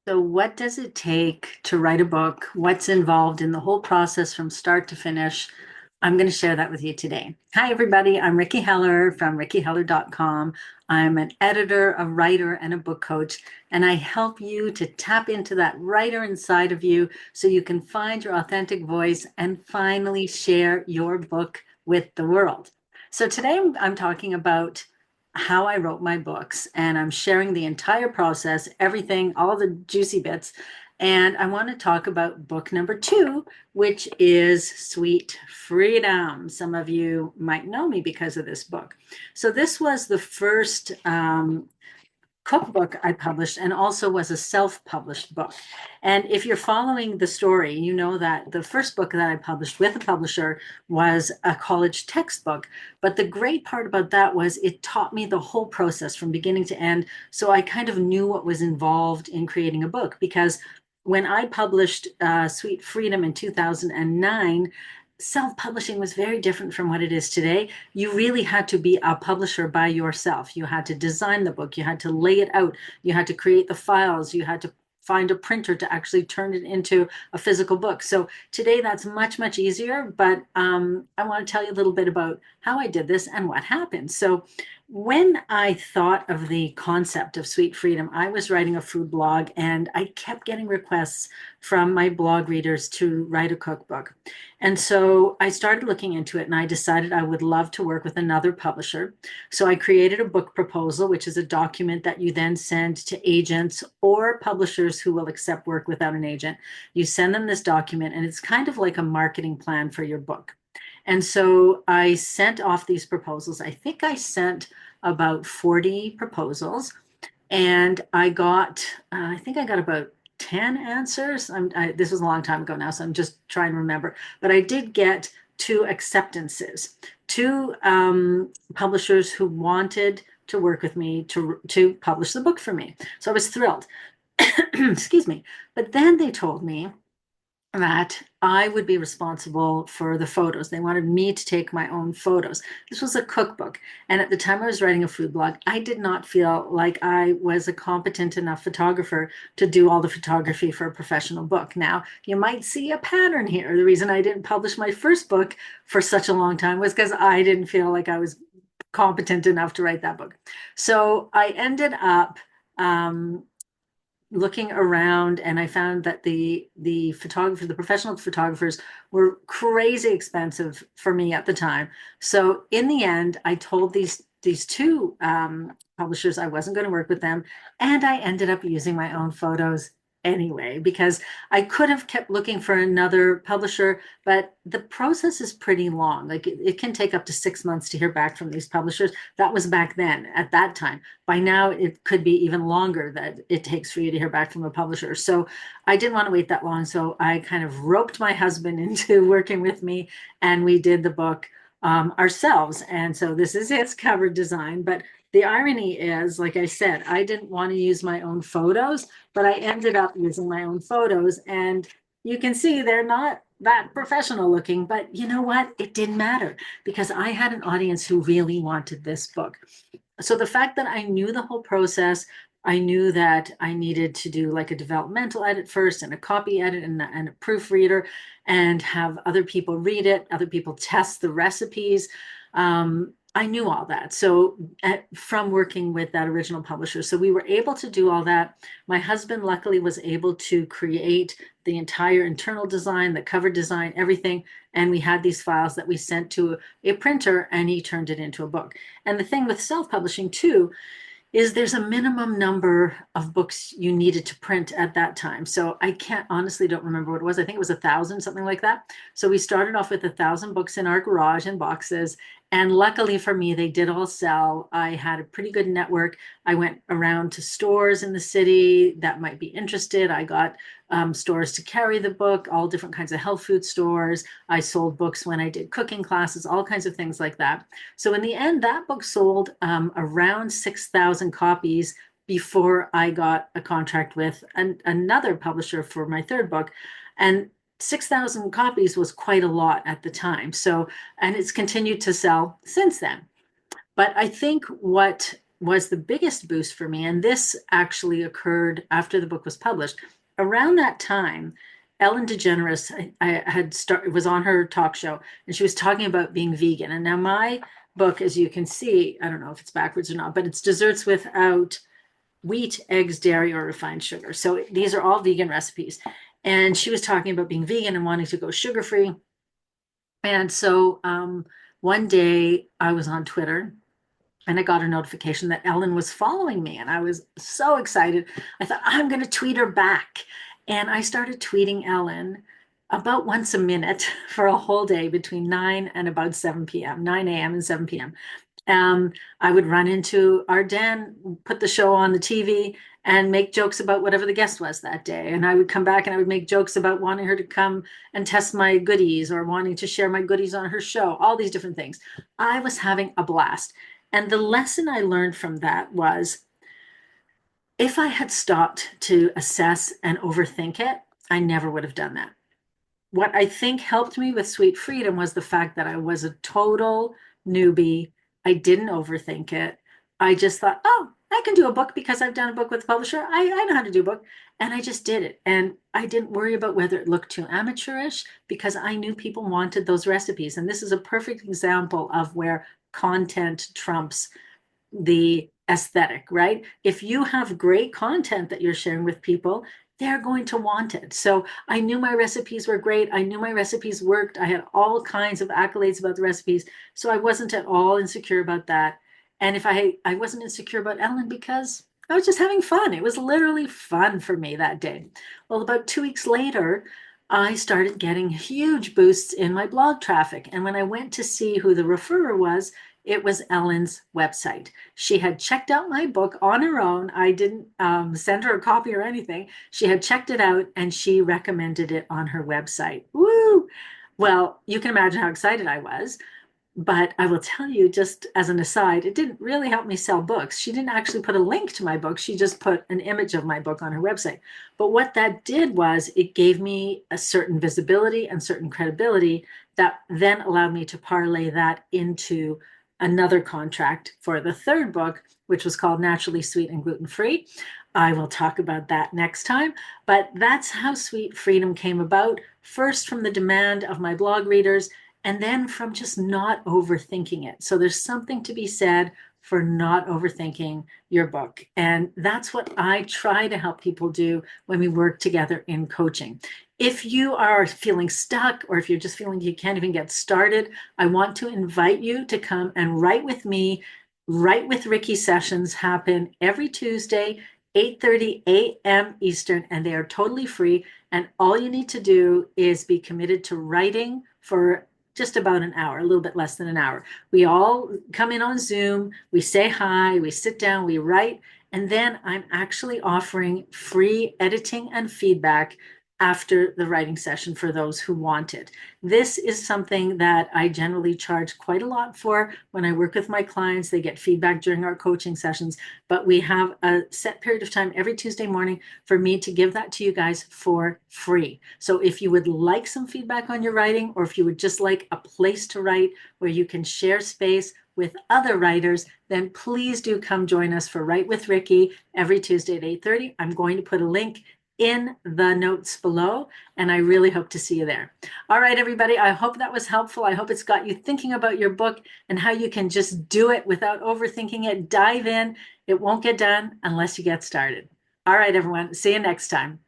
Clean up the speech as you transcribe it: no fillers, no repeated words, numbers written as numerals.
So, what does it take to write a book? What's involved in the whole process from start to finish? I'm going to share that with you today. Hi, everybody. I'm Ricky Heller from rickyheller.com. I'm an editor, a writer, and a book coach, and I help you to tap into that writer inside of you so you can find your authentic voice and finally share your book with the world. So, today I'm talking about how I wrote my books, and I'm sharing the entire process, everything, all the juicy bits. And I want to talk about book number two, which is Sweet Freedom. Some of you might know me because of this book. So, this was the first cookbook I published and also was a self-published book. And if you're following the story, you know that the first book that I published with a publisher was a college textbook. But the great part about that was it taught me the whole process from beginning to end. So I kind of knew what was involved in creating a book because when I published Sweet Freedom in 2009, self-publishing was very different from what it is today. You really had to be a publisher by yourself. You had to design the book, you had to lay it out, you had to create the files, you had to find a printer to actually turn it into a physical book. So today that's much, much easier. But I want to tell you a little bit about how I did this and what happened. So when I thought of the concept of Sweet Freedom, I was writing a food blog and I kept getting requests from my blog readers to write a cookbook. And so I started looking into it and I decided I would love to work with another publisher. So I created a book proposal, which is a document that you then send to agents or publishers who will accept work without an agent. You send them this document and it's kind of like a marketing plan for your book. And so I sent off these proposals. I think I sent about 40 proposals and I think I got about 10 answers. This was a long time ago now, so I'm just trying to remember. But I did get two acceptances, two publishers who wanted to work with me to publish the book for me. So I was thrilled. Excuse me. But then they told me that I would be responsible for the photos. They wanted me to take my own photos. This was a cookbook. And at the time I was writing a food blog, I did not feel like I was a competent enough photographer to do all the photography for a professional book. Now, you might see a pattern here. The reason I didn't publish my first book for such a long time was because I didn't feel like I was competent enough to write that book. So I ended up looking around and I found that the professional photographers were crazy expensive for me at the time. So in the end, I told these two publishers I wasn't going to work with them, and I ended up using my own photos anyway because I could have kept looking for another publisher, but the process is pretty long. Like it can take up to 6 months to hear back from these publishers. That was back then at that time. By now, it could be even longer that it takes for you to hear back from a publisher. So I didn't want to wait that long. So I kind of roped my husband into working with me, and we did the book ourselves. And so this is his cover design. But the irony is, like I said, I didn't want to use my own photos, but I ended up using my own photos. And you can see they're not that professional looking, but you know what? It didn't matter because I had an audience who really wanted this book. So the fact that I knew the whole process, I knew that I needed to do like a developmental edit first and a copy edit and a proofreader and have other people read it, other people test the recipes. I knew all that. So from working with that original publisher, so we were able to do all that. My husband luckily was able to create the entire internal design, the cover design, everything. And we had these files that we sent to a printer and he turned it into a book. And the thing with self-publishing too is there's a minimum number of books you needed to print at that time. So I can't honestly don't remember what it was. I think it was 1,000, something like that. So we started off with 1,000 books in our garage in boxes. And luckily for me, they did all sell. I had a pretty good network. I went around to stores in the city that might be interested. I got stores to carry the book, all different kinds of health food stores. I sold books when I did cooking classes, all kinds of things like that. So in the end, that book sold around 6,000 copies before I got a contract with another publisher for my third book. And 6,000 copies was quite a lot at the time. So, and it's continued to sell since then. But I think what was the biggest boost for me, and this actually occurred after the book was published. Around that time, Ellen DeGeneres was on her talk show, and she was talking about being vegan. And now my book, as you can see, I don't know if it's backwards or not, but it's desserts without wheat, eggs, dairy, or refined sugar. So these are all vegan recipes. And she was talking about being vegan and wanting to go sugar free. And so one day I was on Twitter and I got a notification that Ellen was following me. And I was so excited. I thought, I'm going to tweet her back. And I started tweeting Ellen about once a minute for a whole day between 9 and about 7 p.m., 9 a.m. and 7 p.m. I would run into our den, put the show on the TV, and make jokes about whatever the guest was that day. And I would come back and I would make jokes about wanting her to come and test my goodies or wanting to share my goodies on her show, all these different things. I was having a blast. And the lesson I learned from that was if I had stopped to assess and overthink it, I never would have done that. What I think helped me with Sweet Freedom was the fact that I was a total newbie. I didn't overthink it. I just thought, oh, I can do a book because I've done a book with a publisher. I know how to do a book. And I just did it. And I didn't worry about whether it looked too amateurish because I knew people wanted those recipes. And this is a perfect example of where content trumps the aesthetic, right? If you have great content that you're sharing with people, they're going to want it. So I knew my recipes were great. I knew my recipes worked. I had all kinds of accolades about the recipes. So I wasn't at all insecure about that. And if I wasn't insecure about Ellen because I was just having fun. It was literally fun for me that day. Well, about 2 weeks later, I started getting huge boosts in my blog traffic. And when I went to see who the referrer was, it was Ellen's website. She had checked out my book on her own. I didn't send her a copy or anything. She had checked it out and she recommended it on her website. Woo! Well, you can imagine how excited I was. But I will tell you, just as an aside, it didn't really help me sell books. She didn't actually put a link to my book. She just put an image of my book on her website. But what that did was it gave me a certain visibility and certain credibility that then allowed me to parlay that into another contract for the third book, which was called Naturally Sweet and Gluten Free. I will talk about that next time. But that's how Sweet Freedom came about, first from the demand of my blog readers, and then from just not overthinking it. So there's something to be said for not overthinking your book. And that's what I try to help people do when we work together in coaching. If you are feeling stuck or if you're just feeling you can't even get started, I want to invite you to come and write with me. Write with Ricky sessions happen every Tuesday, 8:30 a.m. Eastern, and they are totally free. And all you need to do is be committed to writing for just about an hour, a little bit less than an hour. We all come in on Zoom, we say hi, we sit down, we write, and then I'm actually offering free editing and feedback after the writing session for those who want it. This is something that I generally charge quite a lot for when I work with my clients. They get feedback during our coaching sessions, but we have a set period of time every Tuesday morning for me to give that to you guys for free. So if you would like some feedback on your writing, or if you would just like a place to write where you can share space with other writers, then please do come join us for Write with Ricky every Tuesday at 8:30. I'm going to put a link in the notes below, and I really hope to see you there. All right, everybody, I hope that was helpful. I hope it's got you thinking about your book and how you can just do it without overthinking it. Dive in. It won't get done unless you get started. All right, everyone, see you next time.